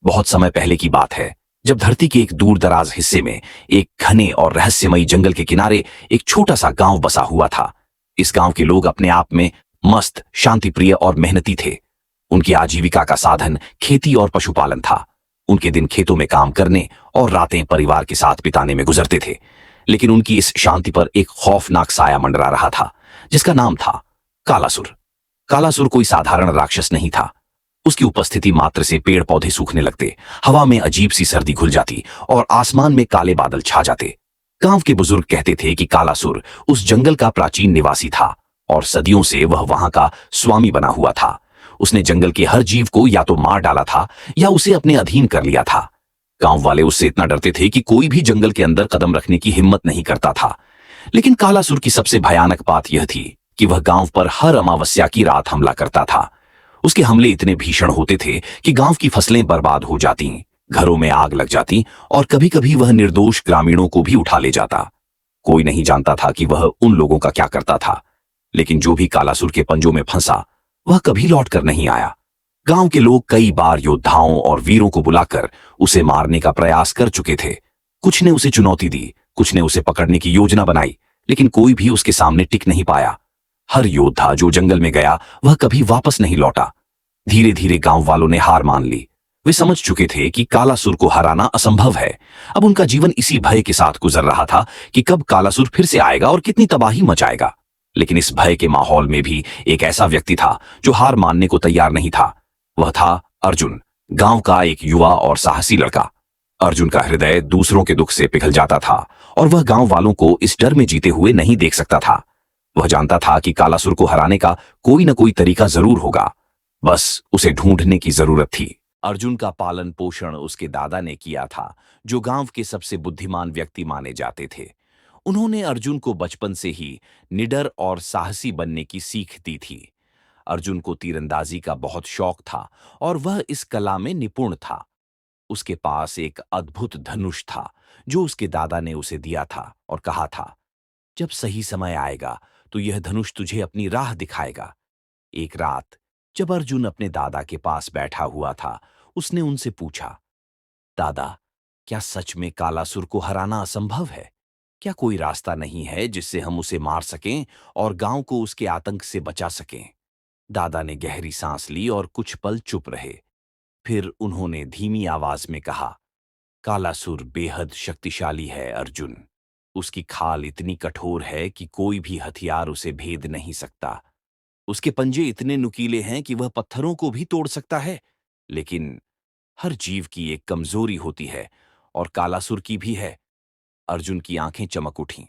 बहुत समय पहले की बात है, जब धरती के एक दूर दराज हिस्से में एक घने और रहस्यमयी जंगल के किनारे एक छोटा सा गांव बसा हुआ था। इस गांव के लोग अपने आप में मस्त, शांतिप्रिय और मेहनती थे। उनकी आजीविका का साधन खेती और पशुपालन था। उनके दिन खेतों में काम करने और रातें परिवार के साथ बिताने में गुजरते थे। लेकिन उनकी इस शांति पर एक खौफनाक साया मंडरा रहा था, जिसका नाम था कालासुर। कालासुर कोई साधारण राक्षस नहीं था। उसकी उपस्थिति मात्र से पेड़ पौधे सूखने लगते, हवा में अजीब सी सर्दी घुल जाती और आसमान में काले बादल छा जाते। गांव के बुजुर्ग कहते थे कि कालासुर उस जंगल का प्राचीन निवासी था और सदियों से वह वहां का स्वामी बना हुआ था। उसने जंगल के हर जीव को या तो मार डाला था या उसे अपने अधीन कर लिया था। गांव वाले उससे इतना डरते थे कि कोई भी जंगल के अंदर कदम रखने की हिम्मत नहीं करता था। लेकिन कालासुर की सबसे भयानक बात यह थी कि वह गांव पर हर अमावस्या की रात हमला करता था। उसके हमले इतने भीषण होते थे कि गांव की फसलें बर्बाद हो जाती, घरों में आग लग जाती और कभी कभी वह निर्दोष ग्रामीणों को भी उठा ले जाता। कोई नहीं जानता था कि वह उन लोगों का क्या करता था, लेकिन जो भी कालासुर के पंजों में फंसा वह कभी लौट कर नहीं आया। गांव के लोग कई बार योद्धाओं और वीरों को बुलाकर उसे मारने का प्रयास कर चुके थे। कुछ ने उसे चुनौती दी, कुछ ने उसे पकड़ने की योजना बनाई, लेकिन कोई भी उसके सामने टिक नहीं पाया। हर योद्धा जो जंगल में गया वह कभी वापस नहीं लौटा। धीरे धीरे गांव वालों ने हार मान ली। वे समझ चुके थे कि कालासुर को हराना असंभव है। अब उनका जीवन इसी भय के साथ गुजर रहा था कि कब कालासुर फिर से आएगा और कितनी तबाही मचाएगा। लेकिन इस भय के माहौल में भी एक ऐसा व्यक्ति था जो हार मानने को तैयार नहीं था। वह था अर्जुन, गांव का एक युवा और साहसी लड़का। अर्जुन का हृदय दूसरों के दुख से पिघल जाता था और वह गांव वालों को इस डर में जीते हुए नहीं देख सकता था। वह जानता था कि कालासुर को हराने का कोई न कोई तरीका जरूर होगा, बस उसे ढूंढने की जरूरत थी। अर्जुन का पालन पोषण उसके दादा ने किया था, जो गांव के सबसे बुद्धिमान व्यक्ति माने जाते थे। उन्होंने अर्जुन को बचपन से ही निडर और साहसी बनने की सीख दी थी। अर्जुन को तीरंदाजी का बहुत शौक था और वह इस कला में निपुण था। उसके पास एक अद्भुत धनुष था जो उसके दादा ने उसे दिया था और कहा था, जब सही समय आएगा तो यह धनुष तुझे अपनी राह दिखाएगा। एक रात जब अर्जुन अपने दादा के पास बैठा हुआ था, उसने उनसे पूछा, दादा, क्या सच में कालासुर को हराना असंभव है? क्या कोई रास्ता नहीं है जिससे हम उसे मार सकें और गांव को उसके आतंक से बचा सकें? दादा ने गहरी सांस ली और कुछ पल चुप रहे। फिर उन्होंने धीमी आवाज में कहा, कालासुर बेहद शक्तिशाली है अर्जुन। उसकी खाल इतनी कठोर है कि कोई भी हथियार उसे भेद नहीं सकता। उसके पंजे इतने नुकीले हैं कि वह पत्थरों को भी तोड़ सकता है। लेकिन हर जीव की एक कमजोरी होती है और कालासुर की भी है। अर्जुन की आंखें चमक उठीं।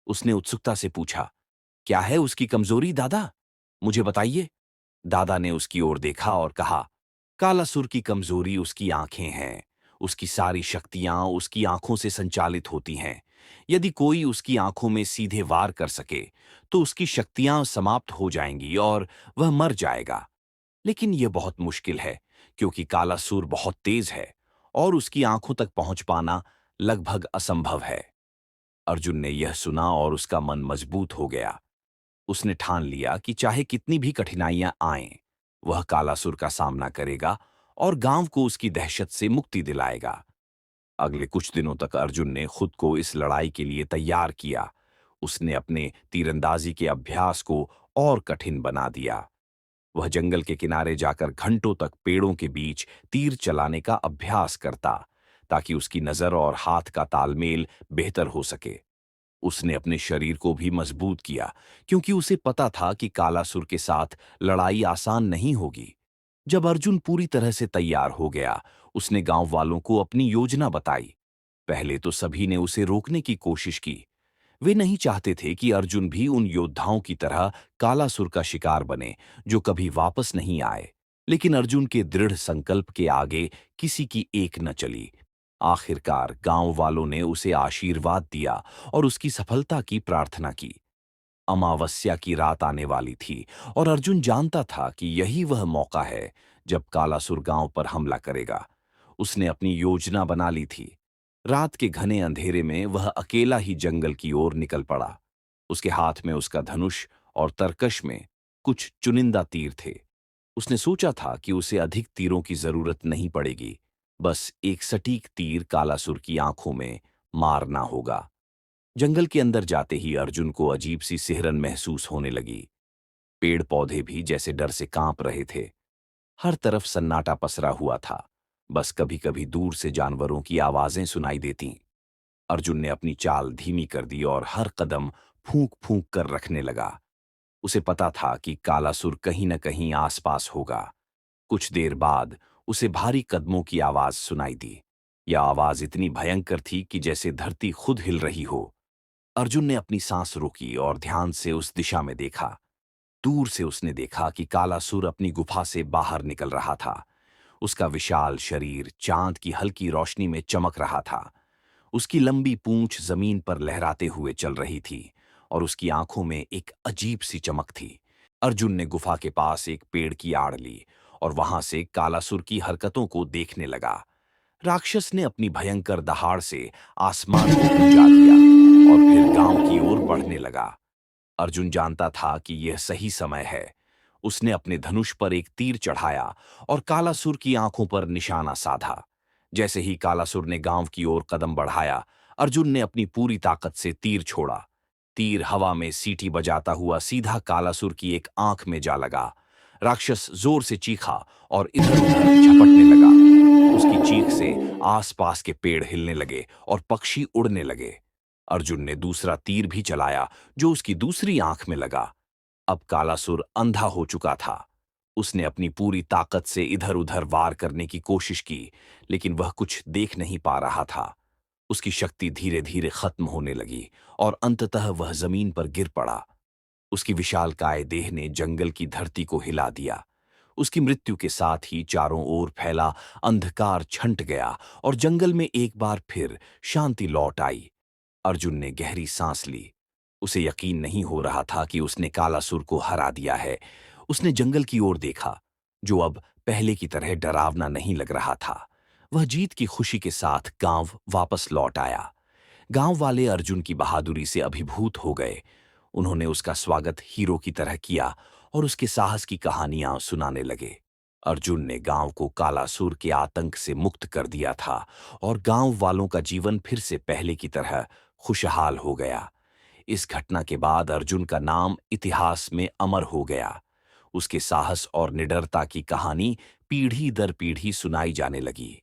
उसने उत्सुकता से पूछा, क्या है उसकी कमजोरी दादा? मुझे बताइए। दादा ने उसकी ओर देखा और कहा, कालासुर की कमजोरी उसकी आंखें हैं। उसकी सारी शक्तियां उसकी आंखों से संचालित होती हैं। यदि कोई उसकी आंखों में सीधे वार कर सके तो उसकी शक्तियां समाप्त हो जाएंगी और वह मर जाएगा। लेकिन यह बहुत मुश्किल है, क्योंकि कालासुर बहुत तेज है और उसकी आंखों तक पहुंच पाना लगभग असंभव है। अर्जुन ने यह सुना और उसका मन मजबूत हो गया। उसने ठान लिया कि चाहे कितनी भी कठिनाइयां आएं, वह कालासुर का सामना करेगा और गांव को उसकी दहशत से मुक्ति दिलाएगा। अगले कुछ दिनों तक अर्जुन ने खुद को इस लड़ाई के लिए तैयार किया। उसने अपने तीरंदाजी के अभ्यास को और कठिन बना दिया। वह जंगल के किनारे जाकर घंटों तक पेड़ों के बीच तीर चलाने का अभ्यास करता, ताकि उसकी नजर और हाथ का तालमेल बेहतर हो सके। उसने अपने शरीर को भी मजबूत किया, क्योंकि उसे पता था कि कालासुर के साथ लड़ाई आसान नहीं होगी। जब अर्जुन पूरी तरह से तैयार हो गया, उसने गांव वालों को अपनी योजना बताई। पहले तो सभी ने उसे रोकने की कोशिश की। वे नहीं चाहते थे कि अर्जुन भी उन योद्धाओं की तरह कालासुर का शिकार बने, जो कभी वापस नहीं आए। लेकिन अर्जुन के दृढ़ संकल्प के आगे किसी की एक न चली। आखिरकार गांव वालों ने उसे आशीर्वाद दिया और उसकी सफलता की प्रार्थना की। अमावस्या की रात आने वाली थी और अर्जुन जानता था कि यही वह मौका है जब कालासुर गांव पर हमला करेगा। उसने अपनी योजना बना ली थी। रात के घने अंधेरे में वह अकेला ही जंगल की ओर निकल पड़ा। उसके हाथ में उसका धनुष और तरकश में कुछ चुनिंदा तीर थे। उसने सोचा था कि उसे अधिक तीरों की जरूरत नहीं पड़ेगी। बस एक सटीक तीर कालासुर की आंखों में मारना होगा। जंगल के अंदर जाते ही अर्जुन को अजीब सी सिहरन महसूस होने लगी। पेड़ पौधे भी जैसे डर से कांप रहे थे। हर तरफ सन्नाटा पसरा हुआ था। बस कभी कभी दूर से जानवरों की आवाजें सुनाई देतीं। अर्जुन ने अपनी चाल धीमी कर दी और हर कदम फूंक फूंक कर रखने लगा। उसे पता था कि कालासुर कहीं न कहीं आसपास होगा। कुछ देर बाद उसे भारी कदमों की आवाज सुनाई दी। यह आवाज इतनी भयंकर थी कि जैसे धरती खुद हिल रही हो। अर्जुन ने अपनी सांस रोकी और ध्यान से उस दिशा में देखा। दूर से उसने देखा कि कालासुर अपनी गुफा से बाहर निकल रहा था। उसका विशाल शरीर चांद की हल्की रोशनी में चमक रहा था। उसकी लंबी पूंछ जमीन पर लहराते हुए चल रही थी और उसकी आंखों में एक अजीब सी चमक थी। अर्जुन ने गुफा के पास एक पेड़ की आड़ ली और वहां से कालासुर की हरकतों को देखने लगा। राक्षस ने अपनी भयंकर दहाड़ से आसमान को गूंजा दिया और फिर गांव की ओर बढ़ने लगा। अर्जुन जानता था कि यह सही समय है। उसने अपने धनुष पर एक तीर चढ़ाया और कालासुर की आंखों पर निशाना साधा। जैसे ही कालासुर ने गांव की ओर कदम बढ़ाया, अर्जुन ने अपनी पूरी ताकत से तीर छोड़ा। तीर हवा में सीटी बजाता हुआ सीधा कालासुर की एक आंख में जा लगा। राक्षस जोर से चीखा और इधर-उधर झपटने लगा। उसकी चीख से आसपास के पेड़ हिलने लगे और पक्षी उड़ने लगे। अर्जुन ने दूसरा तीर भी चलाया, जो उसकी दूसरी आंख में लगा। अब कालासुर अंधा हो चुका था। उसने अपनी पूरी ताकत से इधर-उधर वार करने की कोशिश की, लेकिन वह कुछ देख नहीं पा रहा था। उसकी शक्ति धीरे-धीरे खत्म होने लगी और अंततः वह जमीन पर गिर पड़ा। उसकी विशालकाय देह ने जंगल की धरती को हिला दिया। उसकी मृत्यु के साथ ही चारों ओर फैला अंधकार छंट गया और जंगल में एक बार फिर शांति लौट आई। अर्जुन ने गहरी सांस ली। उसे यकीन नहीं हो रहा था कि उसने कालासुर को हरा दिया है। उसने जंगल की ओर देखा, जो अब पहले की तरह डरावना नहीं लग रहा था। वह जीत की खुशी के साथ गांव वापस लौट आया। गांव वाले अर्जुन की बहादुरी से अभिभूत हो गए। उन्होंने उसका स्वागत हीरो की तरह किया और उसके साहस की कहानियां सुनाने लगे। अर्जुन ने गांव को कालासुर के आतंक से मुक्त कर दिया था और गांव वालों का जीवन फिर से पहले की तरह खुशहाल हो गया। इस घटना के बाद अर्जुन का नाम इतिहास में अमर हो गया। उसके साहस और निडरता की कहानी पीढ़ी दर पीढ़ी सुनाई जाने लगी।